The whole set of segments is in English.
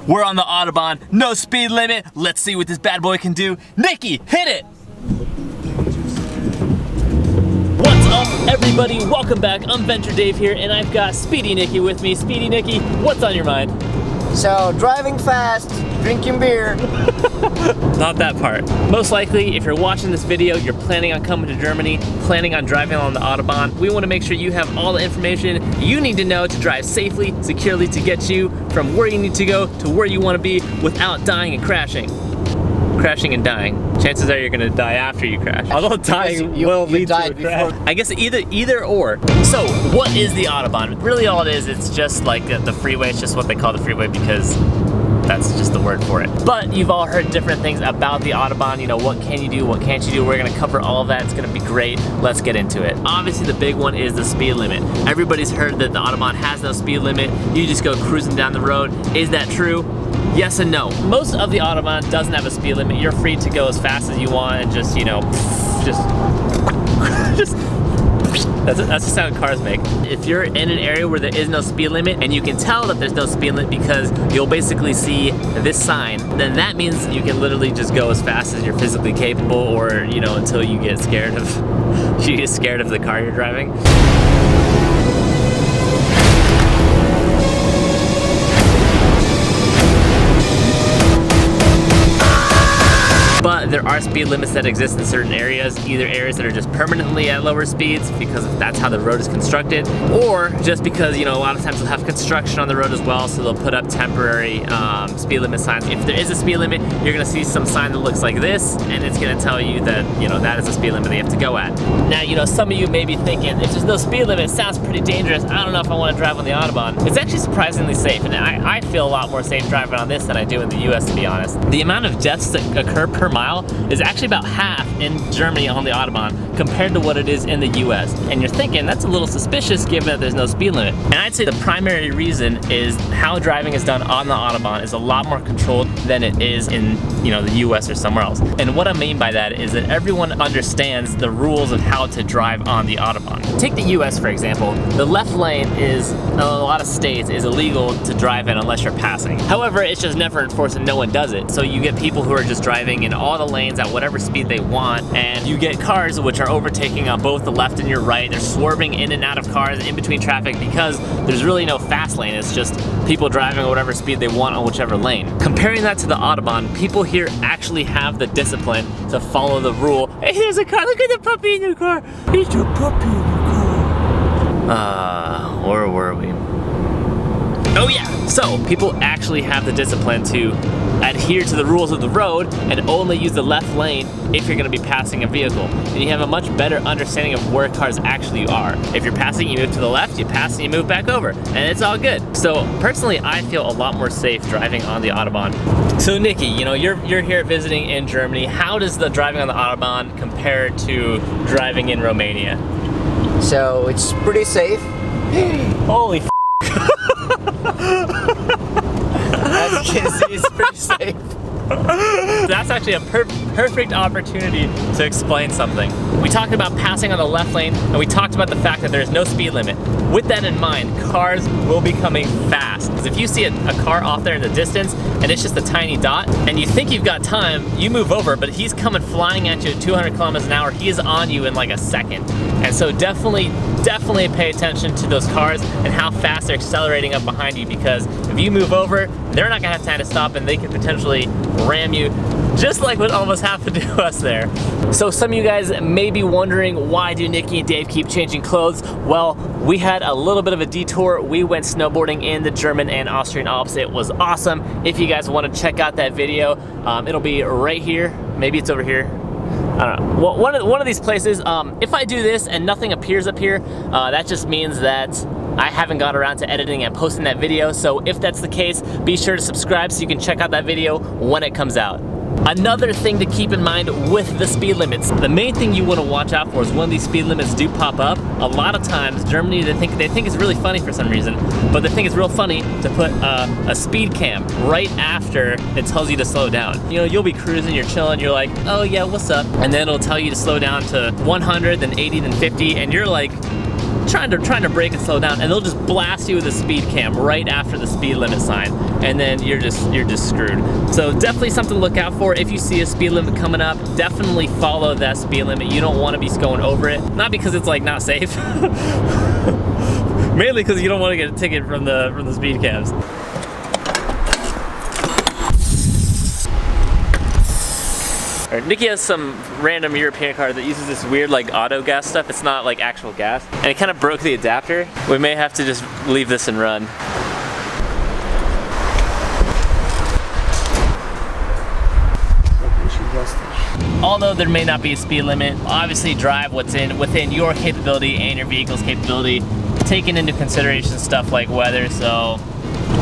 We're on the Autobahn, no speed limit. Let's see what this bad boy can do. Nikki, hit it! What's up, everybody? Welcome back. I'm Venture Dave here, and I've got Speedy Niki with me. Speedy Niki, what's on your mind? So, driving fast, drinking beer. Not that part. Most likely, if you're watching this video, you're planning on coming to Germany, planning on driving on the Autobahn. We want to make sure you have all the information you need to know to drive safely, securely, to get you from where you need to go to where you want to be without dying and crashing. Crashing and dying. Chances are you're gonna die after you crash. Although dying will lead to a crash. I guess either or. So, what is the Autobahn? Really all it is, it's just like the freeway. It's just what they call the freeway because that's just the word for it. But you've all heard different things about the Autobahn. You know, what can you do, what can't you do? We're gonna cover all of that. It's gonna be great. Let's get into it. Obviously, the big one is the speed limit. Everybody's heard that the Autobahn has no speed limit. You just go cruising down the road. Is that true? Yes and no. Most of the Autobahn doesn't have a speed limit. You're free to go as fast as you want and just, you know, that's the sound cars make. If you're in an area where there is no speed limit and you can tell that there's no speed limit because you'll basically see this sign, then that means you can literally just go as fast as you're physically capable, or, you know, until you get scared of the car you're driving. But there are speed limits that exist in certain areas, either areas that are just permanently at lower speeds because that's how the road is constructed, or just because, you know, a lot of times they'll have construction on the road as well, so they'll put up temporary speed limit signs. If there is a speed limit, you're gonna see some sign that looks like this, and it's gonna tell you that, you know, that is the speed limit that you have to go at. Now, you know, some of you may be thinking, if there's no speed limit, it sounds pretty dangerous. I don't know if I wanna drive on the Autobahn. It's actually surprisingly safe, and I feel a lot more safe driving on this than I do in the US, to be honest. The amount of deaths that occur per mile is actually about half in Germany on the Autobahn compared to what it is in the US. And you're thinking, that's a little suspicious given that there's no speed limit. And I'd say the primary reason is how driving is done on the Autobahn is a lot more controlled than it is in, you know, the US or somewhere else. And what I mean by that is that everyone understands the rules of how to drive on the Autobahn. Take the US, for example. The left lane is, in a lot of states, is illegal to drive in unless you're passing. However, it's just never enforced and no one does it. So you get people who are just driving in all the lanes at whatever speed they want, and you get cars which are overtaking on both the left and your right. They're swerving in and out of cars in between traffic because there's really no fast lane. It's just people driving at whatever speed they want on whichever lane. Comparing that to the Autobahn, people here actually have the discipline to follow the rule. Hey, there's a car, look at the puppy in your car. There's a puppy in your car. Where were we? Oh yeah, so people actually have the discipline to adhere to the rules of the road and only use the left lane if you're gonna be passing a vehicle. And you have a much better understanding of where cars actually are. If you're passing, you move to the left, you pass and you move back over, and it's all good. So personally, I feel a lot more safe driving on the Autobahn. So Nikki, you know, you're here visiting in Germany. How does the driving on the Autobahn compare to driving in Romania? So, it's pretty safe. Holy f***. As you can see, it's pretty safe. That's actually a perfect opportunity to explain something. We talked about passing on the left lane, and we talked about the fact that there's no speed limit. With that in mind, cars will be coming fast. Because if you see a car off there in the distance, and it's just a tiny dot, and you think you've got time, you move over, but he's coming flying at you at 200 kilometers an hour. He is on you in like a second. And so definitely pay attention to those cars and how fast they're accelerating up behind you, because if you move over, they're not gonna have time to stop and they could potentially ram you, just like what almost happened to us there. So some of you guys may be wondering, why do Nikki and Dave keep changing clothes? Well, we had a little bit of a detour. We went snowboarding in the German and Austrian Alps. It was awesome. If you guys want to check out that video, it'll be right here. Maybe it's over here. I don't know. Well, one of these places. If I do this and nothing appears up here, that just means that I haven't got around to editing and posting that video. So if that's the case, be sure to subscribe so you can check out that video when it comes out. Another thing to keep in mind with the speed limits, the main thing you want to watch out for is when these speed limits do pop up. A lot of times, Germany, they think it's really funny for some reason, but they think it's real funny to put a speed cam right after it tells you to slow down. You know, you'll be cruising, you're chilling, you're like, oh yeah, what's up? And then it'll tell you to slow down to 100, then 80, then 50, and you're like, trying to brake and slow down, and they'll just blast you with a speed cam right after the speed limit sign, and then you're just screwed. So definitely something to look out for. If you see a speed limit coming up, definitely follow that speed limit. You don't want to be going over it, not because it's like not safe, mainly because you don't want to get a ticket from the speed cams. Nikki has some random European car that uses this weird like auto gas stuff. It's not like actual gas, and it kind of broke the adapter. We may have to just leave this and run. Although there may not be a speed limit, obviously drive what's within your capability and your vehicle's capability, taking into consideration stuff like weather. So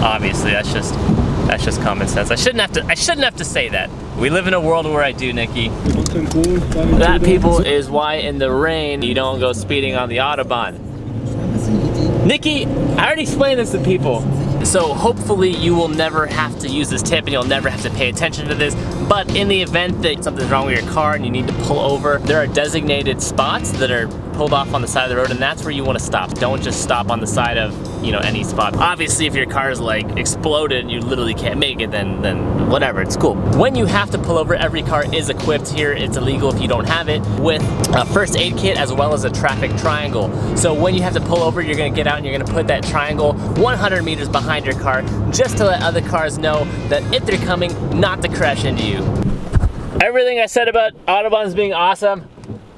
obviously that's just common sense. I shouldn't have to say that. We live in a world where I do, Nikki. That, people, is why in the rain you don't go speeding on the Autobahn. Nikki, I already explained this to people. So hopefully you will never have to use this tip and you'll never have to pay attention to this. But in the event that something's wrong with your car and you need to pull over, there are designated spots that are pulled off on the side of the road, and that's where you want to stop. Don't just stop on the side of, you know, any spot. Obviously, if your car is like exploded and you literally can't make it, then whatever, it's cool. When you have to pull over, every car is equipped here. It's illegal if you don't have it, with a first aid kit as well as a traffic triangle. So when you have to pull over, you're gonna get out and you're gonna put that triangle 100 meters behind your car, just to let other cars know that if they're coming, not to crash into you. Everything I said about Autobahns being awesome,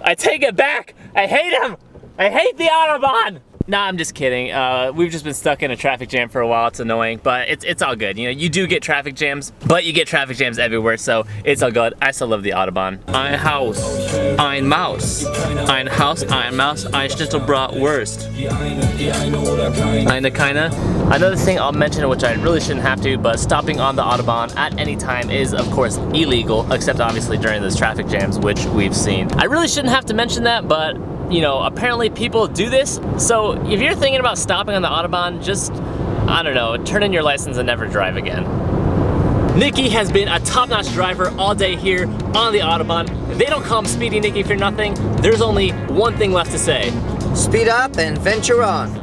I take it back. I hate them. I hate the Autobahn. Nah, I'm just kidding. We've just been stuck in a traffic jam for a while. It's annoying, but it's all good. You know, you do get traffic jams, but you get traffic jams everywhere, so it's all good. I still love the Autobahn. Ein Haus, ein Maus, ein Haus, ein Maus, ein Schnitzelbratwurst. Kinda. Another thing I'll mention, which I really shouldn't have to, but stopping on the Autobahn at any time is, of course, illegal, except obviously during those traffic jams, which we've seen. I really shouldn't have to mention that, but you know, apparently people do this. So if you're thinking about stopping on the Autobahn, just, I don't know, turn in your license and never drive again. Nikki has been a top-notch driver all day here on the Autobahn. They don't call him Speedy Niki for nothing. There's only one thing left to say. Speed up and venture on.